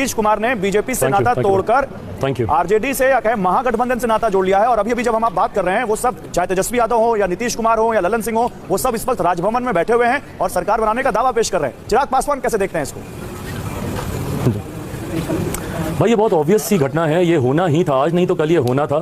नीतीश कुमार ने बीजेपी से नाता तोड़कर आरजेडी से या कहें महागठबंधन से नाता जोड़ लिया है। और अभी अभी जब हम आप बात कर रहे हैं, वो सब चाहे तेजस्वी यादव हो या नीतीश कुमार हो या ललन सिंह हो, वो सब इस वक्त राजभवन में बैठे हुए हैं और सरकार बनाने का दावा पेश कर रहे हैं। चिराग पासवान कैसे देखते हैं इसको? भाई ये बहुत ऑब्वियस सी घटना है, ये होना ही था, आज नहीं तो कल ये होना था।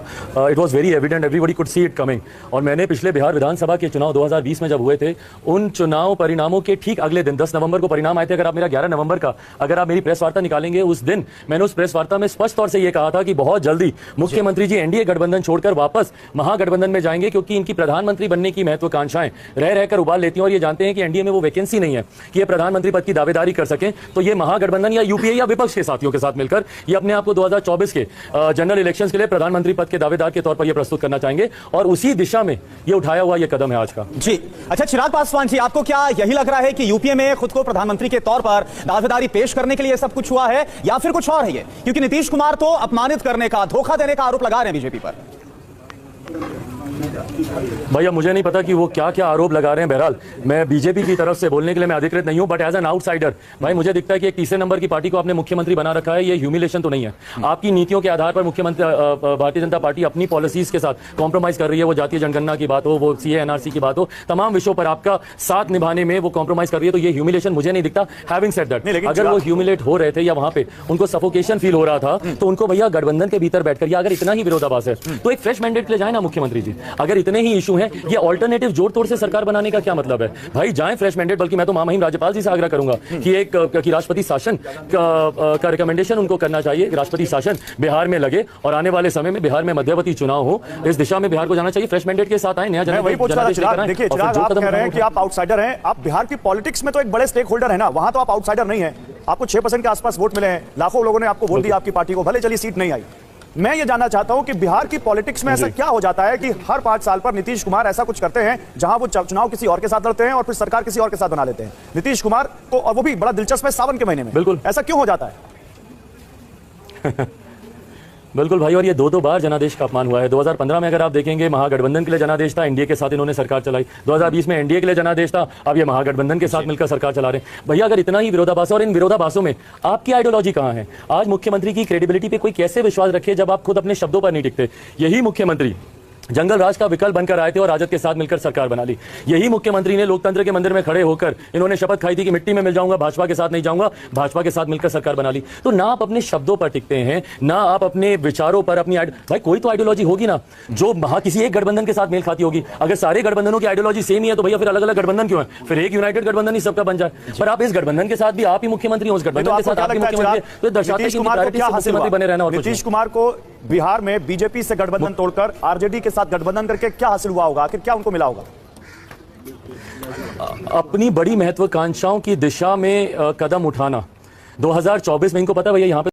It was very evident, everybody could see it coming. और मैंने पिछले बिहार विधानसभा के चुनाव 2020 में जब हुए थे, उन चुनाव परिणामों के ठीक अगले दिन 10 नवंबर को परिणाम आए थे। अगर आप मेरा 11 नवंबर का अगर आप मेरी प्रेस वार्ता निकालेंगे, उस दिन मैंने उस प्रेस वार्ता में स्पष्ट तौर से ये कहा था कि बहुत जल्दी मुख्यमंत्री जी एनडीए गठबंधन छोड़कर वापस महागठबंधन में जाएंगे, क्योंकि इनकी प्रधानमंत्री बनने की महत्वाकांक्षाएं रह रहकर उबाल लेती हैं और ये जानते हैं कि एनडीए में वो वैकेंसी नहीं है कि ये प्रधानमंत्री पद की दावेदारी कर सकें। तो ये महागठबंधन या यूपीए या विपक्ष के साथियों के साथ मिलकर ये अपने आप को 2024 के जनरल इलेक्शंस के लिए प्रधानमंत्री पद के दावेदार के तौर पर यह प्रस्तुत करना चाहेंगे, और उसी दिशा में यह उठाया हुआ यह कदम है आज का। जी अच्छा, चिराग पासवान जी, आपको क्या यही लग रहा है कि यूपीए में खुद को प्रधानमंत्री के तौर पर दावेदारी पेश करने के लिए सब कुछ हुआ है, या फिर कुछ और है ये? क्योंकि नीतीश कुमार तो अपमानित करने का, धोखा देने का आरोप लगा रहे हैं बीजेपी पर। भैया मुझे नहीं पता कि वो क्या क्या आरोप लगा रहे हैं। बहरहाल मैं बीजेपी की तरफ से बोलने के लिए मैं अधिकृत नहीं हूं, बट एज एन आउटसाइडर भाई मुझे दिखता है कि एक तीसरे नंबर की पार्टी को आपने मुख्यमंत्री बना रखा है। ये ह्यूमिलेशन तो नहीं है? आपकी नीतियों के आधार पर मुख्यमंत्री भारतीय जनता पार्टी अपनी पॉलिसीज के साथ कॉम्प्रोमाइज कर रही है। वो जातीय जनगणना की बात हो, वो सीए एनआरसी की बात हो, तमाम विषयों पर आपका साथ निभाने में वो कॉम्प्रोमाइज कर रही है। तो ये ह्यूमिलेशन मुझे नहीं दिखता। हैविंग सेड दैट, अगर वो ह्यूमिलेट हो रहे थे या वहां पे उनको सफोकेशन फील हो रहा था, तो उनको भैया गठबंधन के भीतर बैठकर, या अगर इतना ही विरोधाभास है तो एक फ्रेश मैंडेट के लिए जाए ना मुख्यमंत्री जी। अगर इतने ही इशू है, ये ऑल्टरनेटिव जोड़ तोड़ से सरकार बनाने का क्या मतलब है? भाई जाएं फ्रेश मैंडेट। बल्कि मैं तो महामहिम राज्यपाल जी से आग्रह करूंगा कि राष्ट्रपति शासन का रिकमेंडेशन उनको करना चाहिए। राष्ट्रपति शासन बिहार में लगे और आने वाले समय में बिहार में मध्यवर्ती चुनाव हो, इस दिशा में बिहार को जाना चाहिए। फ्रेश मैंडेट के साथ आए, नया जनादेश। देखिए चिराग, आप कह रहे हैं कि आप आउटसाइडर हैं। आप बिहार की पॉलिटिक्स में तो एक बड़े स्टेक होल्डर है ना, वहां तो आप आउटसाइडर नहीं है। आपको 6% के आसपास वोट मिले हैं, लाखों लोगों ने आपको वोट दिया आपकी पार्टी को, भले चलिए सीट नहीं आई। मैं ये जानना चाहता हूं कि बिहार की पॉलिटिक्स में ऐसा क्या हो जाता है कि हर 5 साल पर नीतीश कुमार ऐसा कुछ करते हैं जहां वो चुनाव किसी और के साथ लड़ते हैं और फिर सरकार किसी और के साथ बना लेते हैं नीतीश कुमार को, और वो भी बड़ा दिलचस्प है सावन के महीने में। बिल्कुल, ऐसा क्यों हो जाता है? बिल्कुल भाई, और ये दो बार जनादेश का अपमान हुआ है। 2015 में अगर आप देखेंगे महागठबंधन के लिए जनादेश था, एनडीए के साथ इन्होंने सरकार चलाई। 2020 में एनडीए के लिए जनादेश था, अब ये महागठबंधन के साथ मिलकर सरकार चला रहे हैं। भैया अगर इतना ही विरोधाभास है, और इन विरोधाभासों में आपकी आइडियोलॉजी कहां है? आज मुख्यमंत्री की क्रेडिबिलिटी पे कोई कैसे विश्वास रखे जब आप खुद अपने शब्दों पर नहीं टिकते? यही मुख्यमंत्री जंगल राज का विकल्प बनकर आए थे और राजद के साथ मिलकर सरकार बना ली। यही मुख्यमंत्री ने लोकतंत्र के मंदिर में खड़े होकर इन्होंने शपथ खाई थी कि मिट्टी में मिल जाऊंगा, भाजपा के साथ नहीं जाऊंगा, भाजपा के साथ मिलकर सरकार बना ली। तो ना आप अपने शब्दों पर टिकते हैं, ना आप अपने विचारों पर, अपनी भाई कोई तो आइडियोलॉजी होगी ना जो किसी एक गठबंधन के साथ मेल खाती होगी। अगर सारे गठबंधनों की आइडियोलॉजी सेम ही है तो भैया फिर अलग अलग गठबंधन क्यों है? फिर एक यूनाइटेड गठबंधन ही सबका बन जाए। पर आप इस गठबंधन के साथ भी आप ही मुख्यमंत्री हो, उस गठबंधन के साथ आप ही मुख्यमंत्री, तो दर्शाता है कि मुख्यमंत्री बने रहना। और नीतीश कुमार को बिहार में बीजेपी से गठबंधन तोड़कर आरजेडी के साथ गठबंधन करके क्या हासिल हुआ होगा? आखिर क्या उनको मिला होगा? अपनी बड़ी महत्वाकांक्षाओं की दिशा में कदम उठाना। 2024 में इनको पता है भैया यहाँ पे